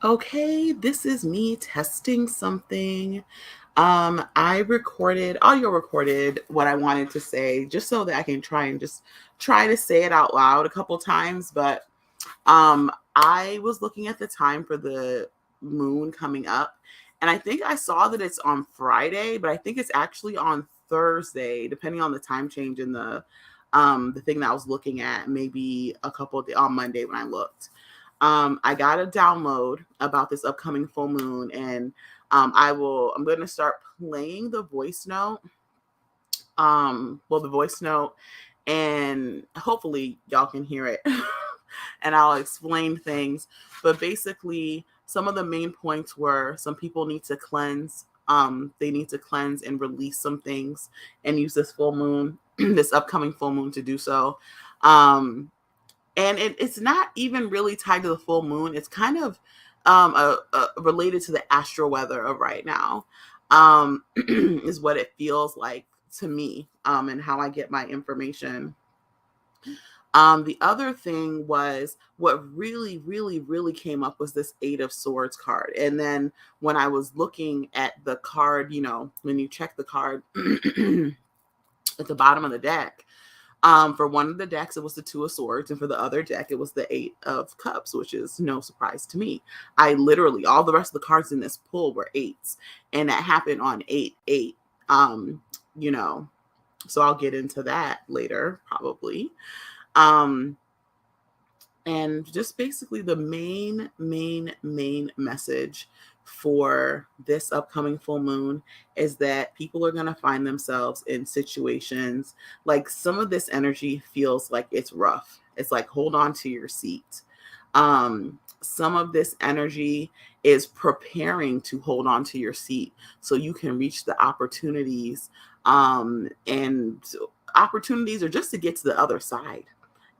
Okay, this is me testing something. Audio recorded what I wanted to say just so that I can try to say it out loud a couple times. But I was looking at the time for the moon coming up, and I think I saw that it's on Friday, but I think it's actually on Thursday, depending on the time change in the thing that I was looking at, maybe a couple of on Monday when I looked. I got a download about this upcoming full moon, and I'm going to start playing the voice note. The voice note, and hopefully y'all can hear it. And I'll explain things. But basically, some of the main points were some people need to cleanse. They need to cleanse and release some things and use this full moon, this upcoming full moon to do so. And it's not even really tied to the full moon. It's kind of related to the astral weather of right now, is what it feels like to me, and how I get my information. The other thing was what really, really, really came up was this Eight of Swords card. And then when I was looking at the card, when you check the card at the bottom of the deck, for one of the decks, it was the Two of Swords, and for the other deck, it was the Eight of Cups, which is no surprise to me. I literally, all the rest of the cards in this pull were eights, and that happened on 8/8. You know, so I'll get into that later, probably. And just basically the main message for this upcoming full moon is that people are going to find themselves in situations like some of this energy feels like it's rough. It's like, hold on to your seat. Some of this energy is preparing to hold on to your seat so you can reach the opportunities, and opportunities are just to get to the other side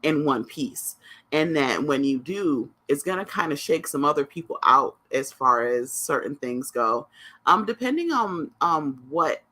in one piece. And that when you do, it's going to kind of shake some other people out as far as certain things go, depending on what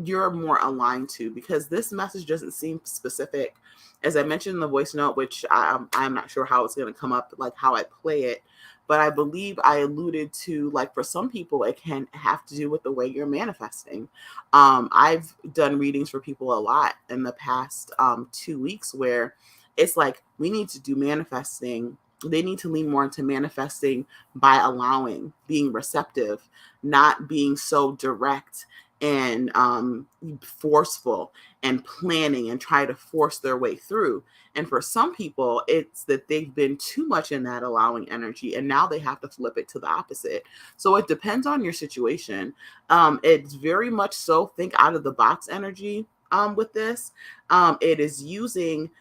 you're more aligned to, because this message doesn't seem specific. As I mentioned in the voice note, which I'm not sure how it's going to come up, like how I play it, but I believe I alluded to, like, for some people, it can have to do with the way you're manifesting. I've done readings for people a lot in the past 2 weeks where it's like we need to do manifesting. They need to lean more into manifesting by allowing, being receptive, not being so direct and forceful and planning and try to force their way through. And for some people, it's that they've been too much in that allowing energy, and now they have to flip it to the opposite. So it depends on your situation. It's very much so think out of the box energy with this. It is using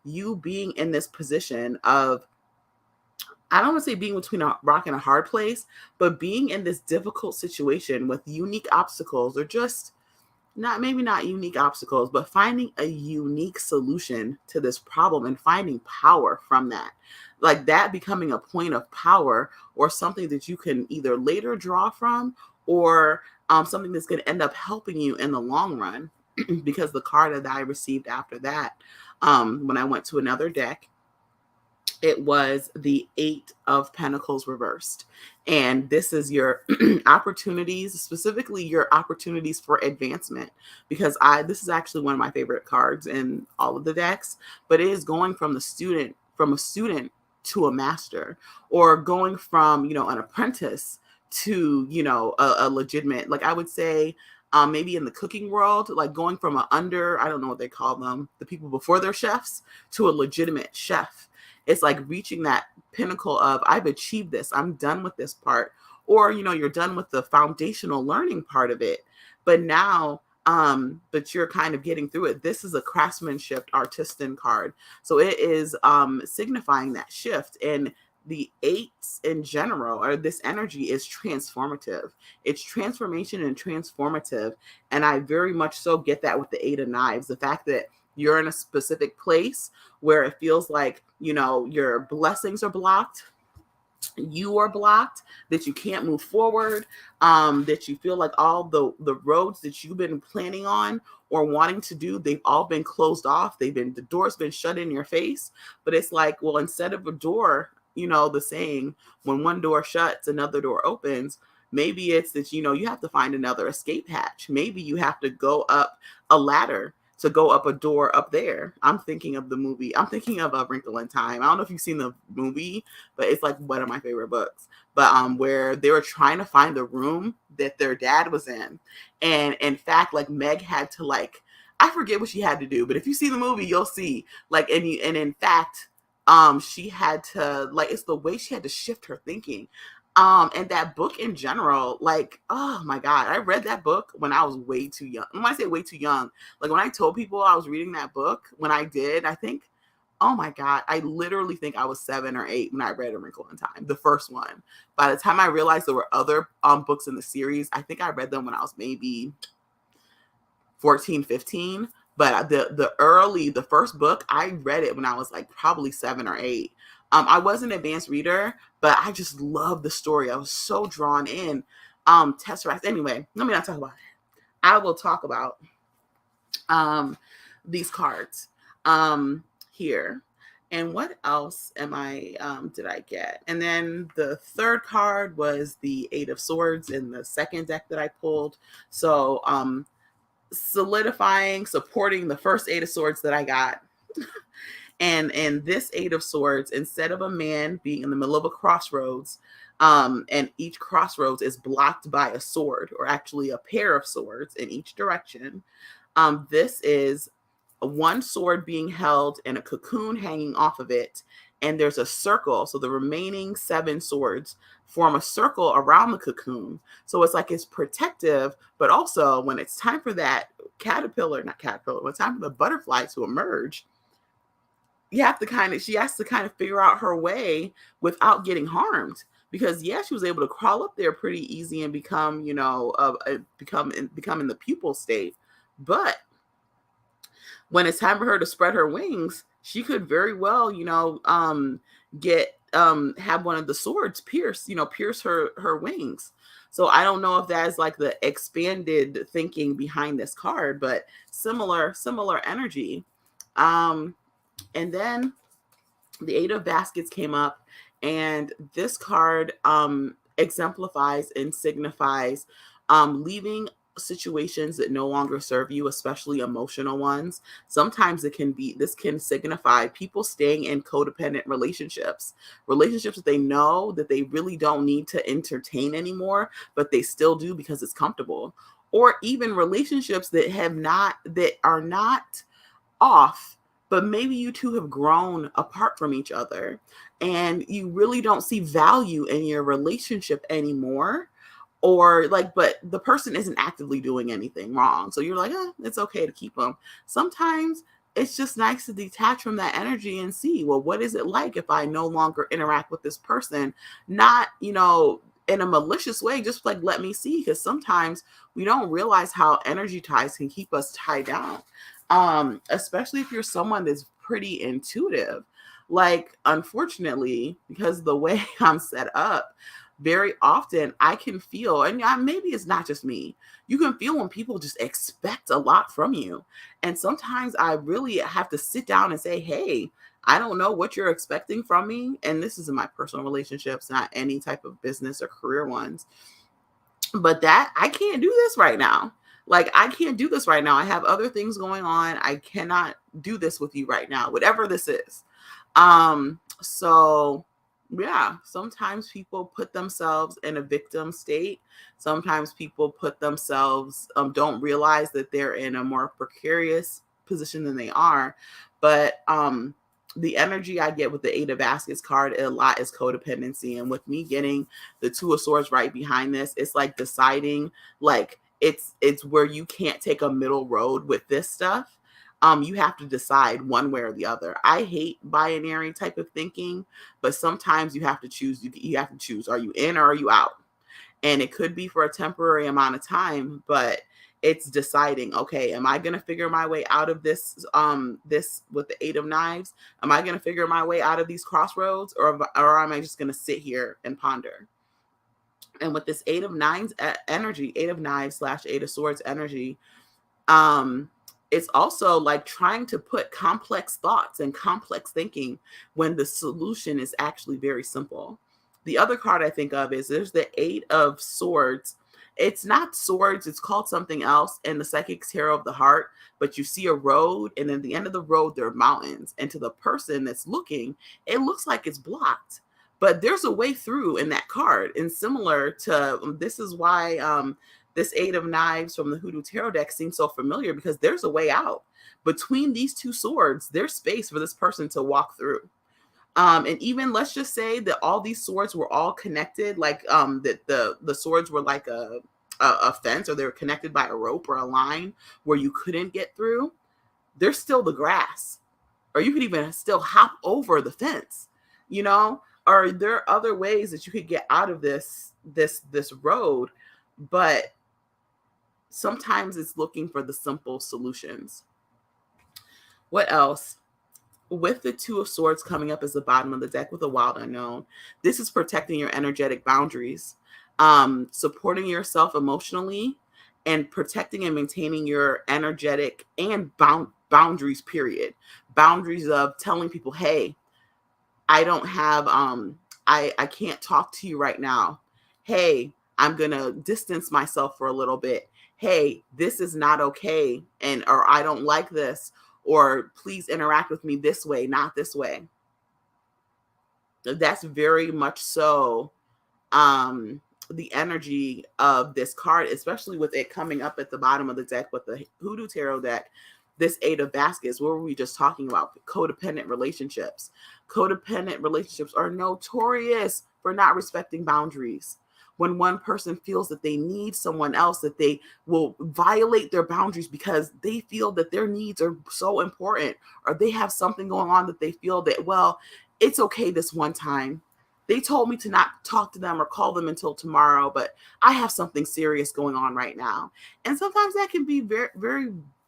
you being in this position of, I don't want to say being between a rock and a hard place, but being in this difficult situation with unique obstacles, or just maybe not unique obstacles, but finding a unique solution to this problem and finding power from that. Like that becoming a point of power, or something that you can either later draw from, or something that's going to end up helping you in the long run. Because the card that I received after that, when I went to another deck, it was the Eight of Pentacles reversed. And this is your opportunities, specifically your opportunities for advancement. Because this is actually one of my favorite cards in all of the decks, but it is going from a student to a master, or going from, an apprentice to, a legitimate, like I would say, maybe in the cooking world, like going from I don't know what they call them, the people before they're chefs, to a legitimate chef. It's like reaching that pinnacle of, I've achieved this, I'm done with this part. Or, you're done with the foundational learning part of it. But now, but you're kind of getting through it. This is a craftsmanship artisan card. So it is signifying that shift. And the eights in general, or this energy, is transformative. It's transformation and transformative. And I very much so get that with the Eight of Knives. The fact that you're in a specific place where it feels like, your blessings are blocked, you are blocked, that you can't move forward, that you feel like all the roads that you've been planning on or wanting to do, they've all been closed off. The door's been shut in your face. But it's like, well, instead of a door, the saying, when one door shuts, another door opens. Maybe it's that, you have to find another escape hatch. Maybe you have to go up a ladder to go up a door up there. I'm thinking of the movie. I'm thinking of A Wrinkle in Time. I don't know if you've seen the movie, but it's like one of my favorite books. But where they were trying to find the room that their dad was in. And in fact, like Meg had to I forget what she had to do, but if you see the movie, you'll see and in fact, she had to it's the way she had to shift her thinking. And that book in general, oh my God, I read that book when I was way too young. When I say way too young, when I told people I was reading that book, when I did, I think, oh my God, I literally think I was 7 or 8 when I read A Wrinkle in Time, the first one. By the time I realized there were other books in the series, I think I read them when I was maybe 14, 15. But the first book, I read it when I was probably 7 or 8. I was an advanced reader, but I just loved the story. I was so drawn in. Tesseract. Anyway, let me not talk about it. I will talk about these cards here. And what else did I get? And then the third card was the 8 of Swords in the second deck that I pulled. So solidifying, supporting the first 8 of Swords that I got. And this 8 of Swords, instead of a man being in the middle of a crossroads, and each crossroads is blocked by a sword, or actually a pair of swords in each direction, this is one sword being held and a cocoon hanging off of it, and there's a circle. So the remaining 7 swords form a circle around the cocoon. So it's protective, but also when it's time for that when it's time for the butterfly to emerge, she has to kind of figure out her way without getting harmed. Because she was able to crawl up there pretty easy and become, become in the pupal state. But when it's time for her to spread her wings, she could very well, have one of the swords pierce her wings. So I don't know if that's the expanded thinking behind this card, but similar energy. And then the 8 of Baskets came up, and this card exemplifies and signifies leaving situations that no longer serve you, especially emotional ones. Sometimes this can signify people staying in codependent relationships that they know that they really don't need to entertain anymore, but they still do because it's comfortable. Or even relationships that are not off, but maybe you two have grown apart from each other and you really don't see value in your relationship anymore. Or but the person isn't actively doing anything wrong. So you're it's okay to keep them. Sometimes it's just nice to detach from that energy and see, well, what is it like if I no longer interact with this person? Not, in a malicious way, just let me see. Because sometimes we don't realize how energy ties can keep us tied down. Especially if you're someone that's pretty intuitive. Unfortunately, because the way I'm set up, very often I can feel, and maybe it's not just me, you can feel when people just expect a lot from you. And sometimes I really have to sit down and say, hey, I don't know what you're expecting from me. And this is in my personal relationships, not any type of business or career ones. But that I can't do this right now. I can't do this right now. I have other things going on. I cannot do this with you right now, whatever this is. So yeah, sometimes people put themselves in a victim state. Sometimes people put themselves, don't realize that they're in a more precarious position than they are. But the energy I get with the 8 of Baskets card a lot is codependency. And with me getting the 2 of Swords right behind this, it's deciding, it's where you can't take a middle road with this stuff. You have to decide one way or the other. I hate binary type of thinking, but sometimes you have to choose. You have to choose. Are you in or are you out? And it could be for a temporary amount of time, but it's deciding, okay, am I going to figure my way out of this, this with the 8 of Knives? Am I going to figure my way out of these crossroads, or am I just going to sit here and ponder? And with this 8 of Knives energy, 8 of Knives / 8 of Swords energy, it's also like trying to put complex thoughts and complex thinking when the solution is actually very simple. The other card I think of is there's the Eight of Swords. It's not swords, it's called something else in the Psychic Tarot of the Heart, but you see a road, and at the end of the road, there are mountains. And to the person that's looking, it looks like it's blocked, but there's a way through in that card. And similar to this is why this Eight of Knives from the Hoodoo Tarot deck seems so familiar, because there's a way out. Between these two swords, there's space for this person to walk through. And even let's just say that all these swords were all connected, like that the swords were like a fence, or they were connected by a rope or a line where you couldn't get through. There's still the grass, or you could even still hop over the fence, you know. Or there are other ways that you could get out of this road, but sometimes it's looking for the simple solutions. What else? With the Two of Swords coming up as the bottom of the deck with a Wild Unknown, this is protecting your energetic boundaries, supporting yourself emotionally, and protecting and maintaining your energetic and boundaries, period. Boundaries of telling people, hey, I don't have, I can't talk to you right now. Hey, I'm going to distance myself for a little bit. Hey, this is not okay. Or I don't like this, or please interact with me this way, not this way. That's very much so the energy of this card, especially with it coming up at the bottom of the deck with the Hoodoo Tarot deck. This Eight of Baskets, what were we just talking about? Codependent relationships. Codependent relationships are notorious for not respecting boundaries. When one person feels that they need someone else, that they will violate their boundaries because they feel that their needs are so important, or they have something going on that they feel that, well, it's okay this one time. They told me to not talk to them or call them until tomorrow, but I have something serious going on right now. And sometimes that can be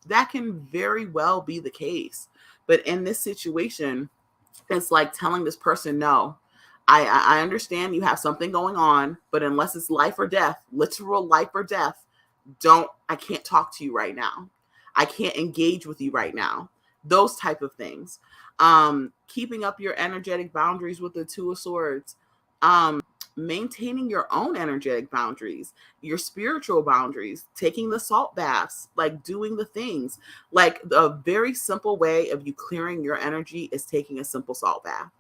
that can very well be the case. But in this situation, it's like telling this person, no, I understand you have something going on, but unless it's life or death, literal life or death, I can't talk to you right now. I can't engage with you right now. Those type of things. Keeping up your energetic boundaries with the Two of Swords. Maintaining your own energetic boundaries, your spiritual boundaries, taking the salt baths, like doing the things. Like a very simple way of you clearing your energy is taking a simple salt bath.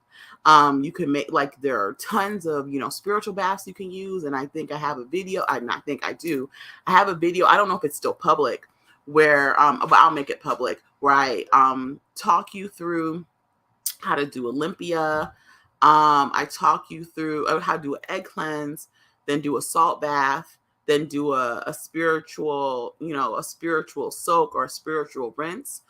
You can make, like, there are tons of, spiritual baths you can use. And I think I have a video. I have a video. I don't know if it's still public where, but I'll make it public, where I talk you through how to do Olympia. I talk you through how to do an egg cleanse, then do a salt bath, then do a spiritual, a spiritual soak or a spiritual rinse.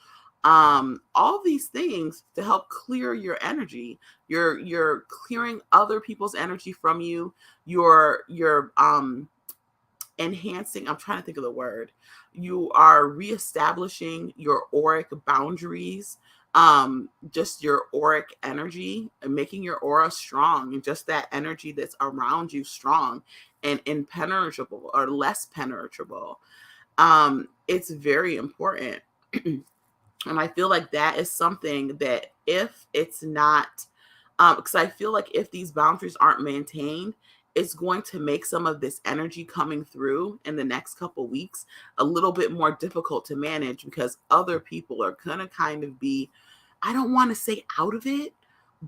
All these things to help clear your energy. You're clearing other people's energy from you. You're enhancing, I'm trying to think of the word. You are reestablishing your auric boundaries, just your auric energy, and making your aura strong, and just that energy that's around you strong and impenetrable or less penetrable. It's very important. And I feel like that is something that if it's not, because I feel like if these boundaries aren't maintained, it's going to make some of this energy coming through in the next couple weeks a little bit more difficult to manage, because other people are going to kind of be, I don't want to say out of it,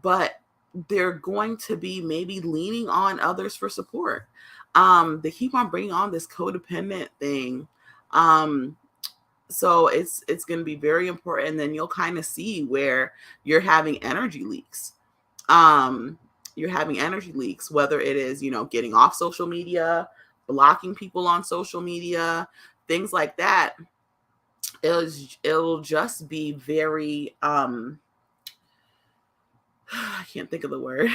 but they're going to be maybe leaning on others for support. They keep on bringing on this codependent thing. So it's going to be very important. And then you'll kind of see where you're having energy leaks. Whether it is, getting off social media, blocking people on social media, things like that. It'll just be very, I can't think of the word.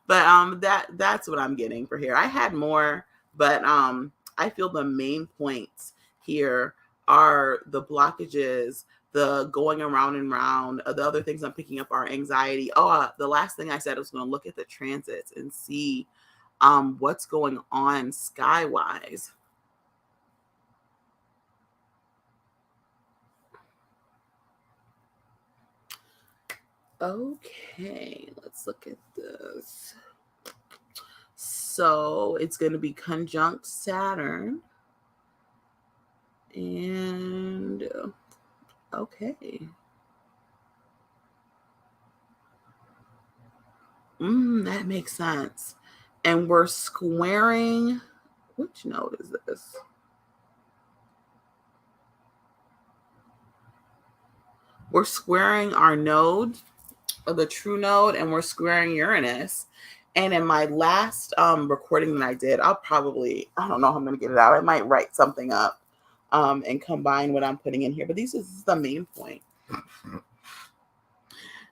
But that's what I'm getting for here. I had more, but I feel the main points here are the blockages, the going around and round. The other things I'm picking up are anxiety. The last thing I said was going to look at the transits and see what's going on sky-wise. Okay, let's look at this. So it's going to be conjunct Saturn. And okay. That makes sense. And we're squaring, which node is this? We're squaring our node, or the true node, and we're squaring Uranus. And in my last recording that I did, I don't know how I'm going to get it out. I might write something up and combine what I'm putting in here. But this is the main point.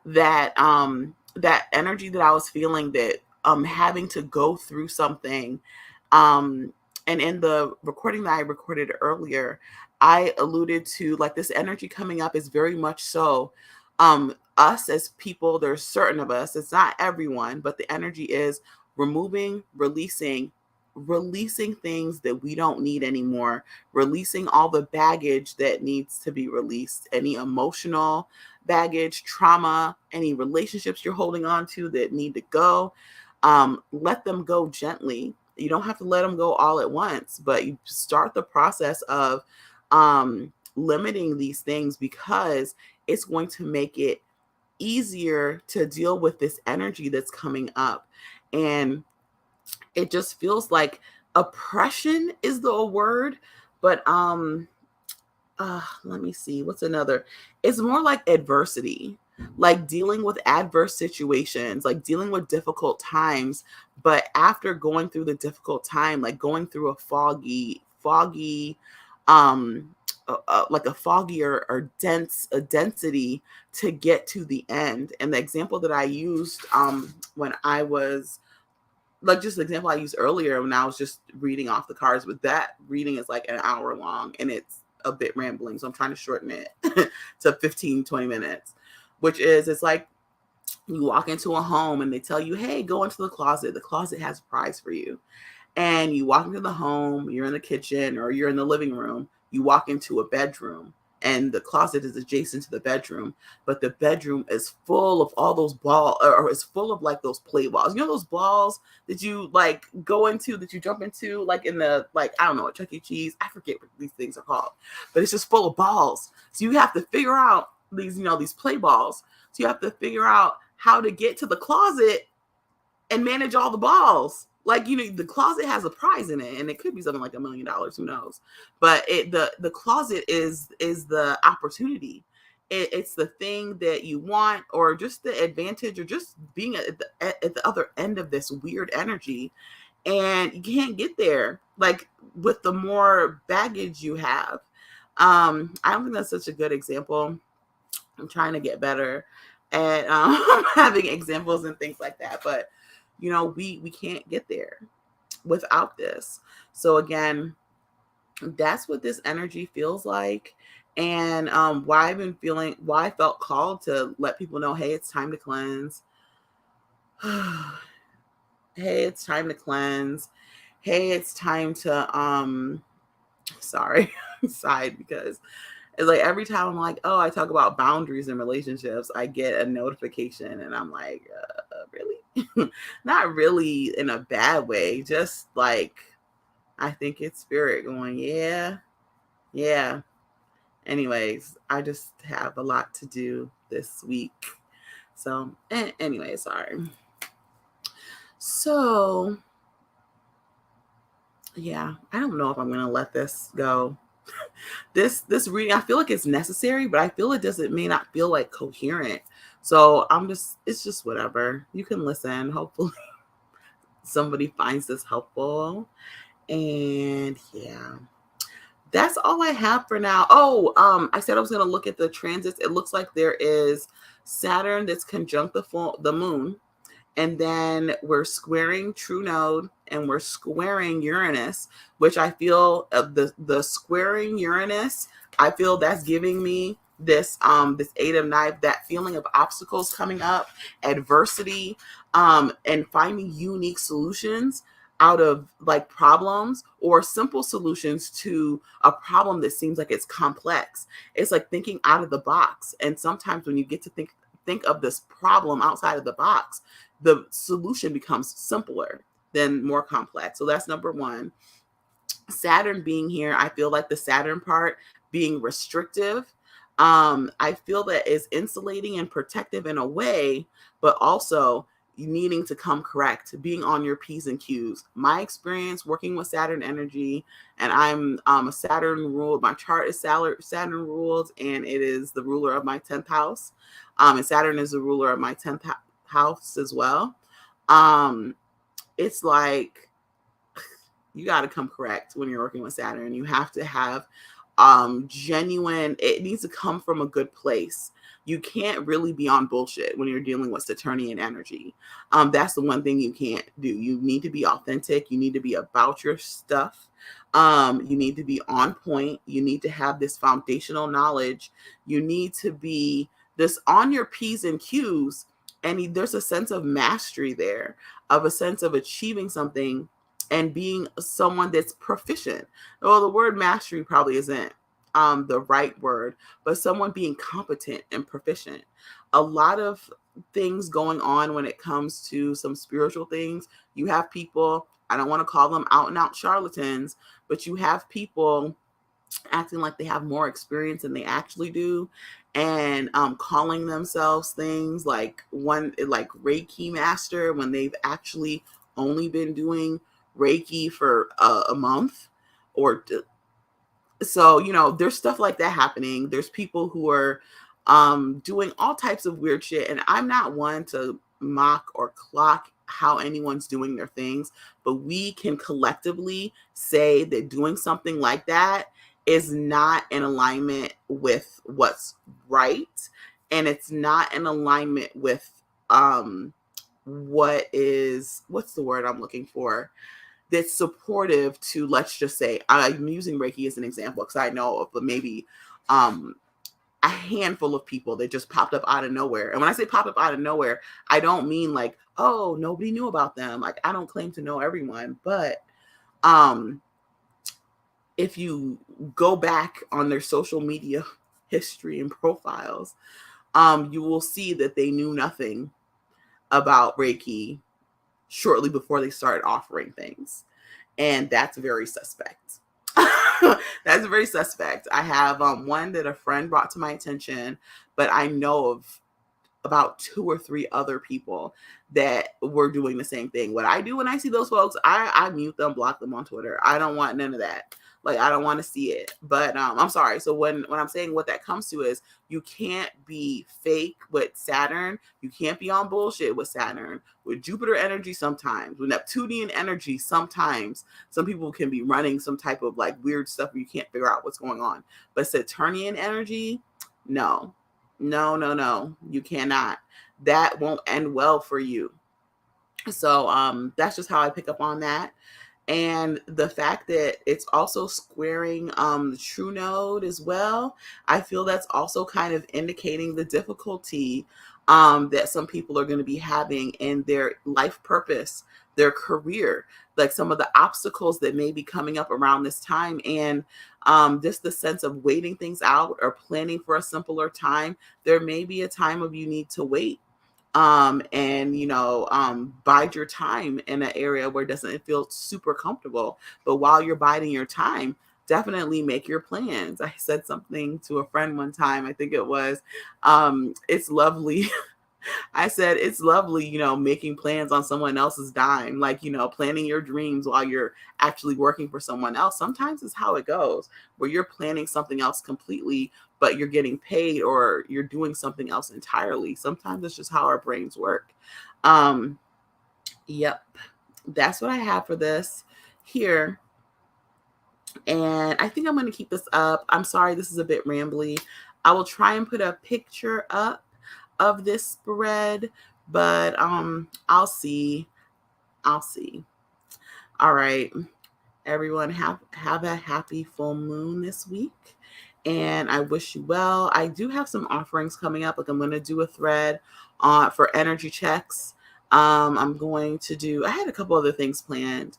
That energy that I was feeling, that having to go through something, and in the recording that I recorded earlier, I alluded to, like, this energy coming up is very much so us as people. There's certain of us, it's not everyone, but the energy is removing, releasing things that we don't need anymore, releasing all the baggage that needs to be released, any emotional baggage, trauma, any relationships you're holding on to that need to go. Let them go gently. You don't have to let them go all at once, but you start the process of limiting these things, because it's going to make it easier to deal with this energy that's coming up. And it just feels like oppression is the word, but let me see, what's another? It's more like adversity, like dealing with adverse situations, like dealing with difficult times. But after going through the difficult time, like going through a um like a foggy or dense a density to get to the end. And the example that I used when I was, like, just the example I used earlier when I was just reading off the cards, but that reading is like an hour long and it's a bit rambling. So I'm trying to shorten it to 15-20 minutes, which is, it's like you walk into a home and they tell you, hey, go into the closet. The closet has a prize for you. And you walk into the home, you're in the kitchen or you're in the living room, you walk into a bedroom and the closet is adjacent to the bedroom, but the bedroom is full of all those balls, or it's full of like those play balls. You know, those balls that you like go into, that you jump into, like in the, like, I don't know, at Chuck E. Cheese. I forget what these things are called, but it's just full of balls. So you have to figure out these, these play balls. So you have to figure out how to get to the closet and manage all the balls. Like, the closet has a prize in it, and it could be something like $1 million, who knows? But the closet is the opportunity. It's the thing that you want, or just the advantage, or just being at the other end of this weird energy. And you can't get there, like, with the more baggage you have. I don't think that's such a good example. I'm trying to get better at having examples and things like that, but we can't get there without this. So again, that's what this energy feels like. And why I felt called to let people know, hey, it's time to cleanse. Hey, it's time to cleanse. Hey, it's time to sorry, sighed, because it's like every time I'm like, oh, I talk about boundaries in relationships, I get a notification and I'm like, really? Not really in a bad way. Just like, I think it's spirit going, yeah. Anyways, I just have a lot to do this week. So, anyway, sorry. So, yeah, I don't know if I'm going to let this go. This reading, I feel like it's necessary, but I feel it may not feel like coherent. So it's just whatever. You can listen. Hopefully somebody finds this helpful. And yeah, that's all I have for now. Oh, I said I was going to look at the transits. It looks like there is Saturn that's conjunct the moon. And then we're squaring true node, and we're squaring Uranus, which I feel the squaring Uranus, I feel that's giving me this Eight of Knives, that feeling of obstacles coming up, adversity, and finding unique solutions out of like problems, or simple solutions to a problem that seems like it's complex. It's like thinking out of the box. And sometimes when you get to think of this problem outside of the box, the solution becomes simpler than more complex. So that's number one. Saturn being here, I feel like the Saturn part being restrictive, I feel that is insulating and protective in a way, but also needing to come correct, being on your P's and Q's. My experience working with Saturn energy, and I'm a Saturn ruled, my chart is Saturn ruled, and it is the ruler of my 10th house. And Saturn is the ruler of my 10th house as well. It's like, you got to come correct when you're working with Saturn. You have to have genuine, it needs to come from a good place. You can't really be on bullshit when you're dealing with Saturnian energy. That's the one thing you can't do. You need to be authentic. You need to be about your stuff. You need to be on point. You need to have this foundational knowledge. You need to be this on your P's and Q's. And there's a sense of mastery there, of a sense of achieving something and being someone that's proficient. Well, the word mastery probably isn't the right word, but someone being competent and proficient. A lot of things going on when it comes to some spiritual things. You have people, I don't want to call them out and out charlatans, but you have people acting like they have more experience than they actually do, and calling themselves things like Reiki master when they've actually only been doing Reiki for a month. Or so, there's stuff like that happening. There's people who are doing all types of weird shit, and I'm not one to mock or clock how anyone's doing their things, but we can collectively say that doing something like that is not in alignment with what's right, and it's not in alignment with what's the word I'm looking for, that's supportive to, let's just say, I'm using Reiki as an example because I know of maybe a handful of people that just popped up out of nowhere. And when I say pop up out of nowhere, I don't mean like, oh, nobody knew about them. Like, I don't claim to know everyone, but if you go back on their social media history and profiles, you will see that they knew nothing about Reiki shortly before they started offering things. And that's very suspect. That's very suspect. I have one that a friend brought to my attention, but I know of about 2 or 3 other people that were doing the same thing. What I do when I see those folks, I mute them, block them on Twitter. I don't want none of that. Like, I don't want to see it. But I'm sorry. So when I'm saying what that comes to is, you can't be fake with Saturn. You can't be on bullshit with Saturn. With Jupiter energy sometimes. With Neptunian energy sometimes. Some people can be running some type of like weird stuff where you can't figure out what's going on. But Saturnian energy, no. No. You cannot. That won't end well for you. So that's just how I pick up on that. And the fact that it's also squaring the true node as well, I feel that's also kind of indicating the difficulty that some people are going to be having in their life purpose, their career, like some of the obstacles that may be coming up around this time. And just the sense of waiting things out or planning for a simpler time. There may be a time of you need to wait and bide your time in an area where it doesn't feel super comfortable. But while you're biding your time, definitely make your plans. I said something to a friend one time, I think it was, it's lovely. I said, it's lovely, making plans on someone else's dime, like, planning your dreams while you're actually working for someone else. Sometimes it's how it goes, where you're planning something else completely, but you're getting paid or you're doing something else entirely. Sometimes it's just how our brains work. Yep. That's what I have for this here. And I think I'm going to keep this up. I'm sorry, this is a bit rambly. I will try and put a picture up of this spread, but I'll see. All right, everyone, have a happy full moon this week, and I wish you well. I do have some offerings coming up. Like, I'm going to do a thread for energy checks. I'm going to do, I had a couple other things planned,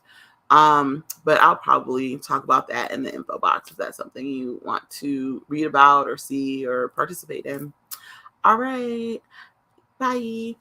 but I'll probably talk about that in the info box if that's something you want to read about or see or participate in. All right. Bye.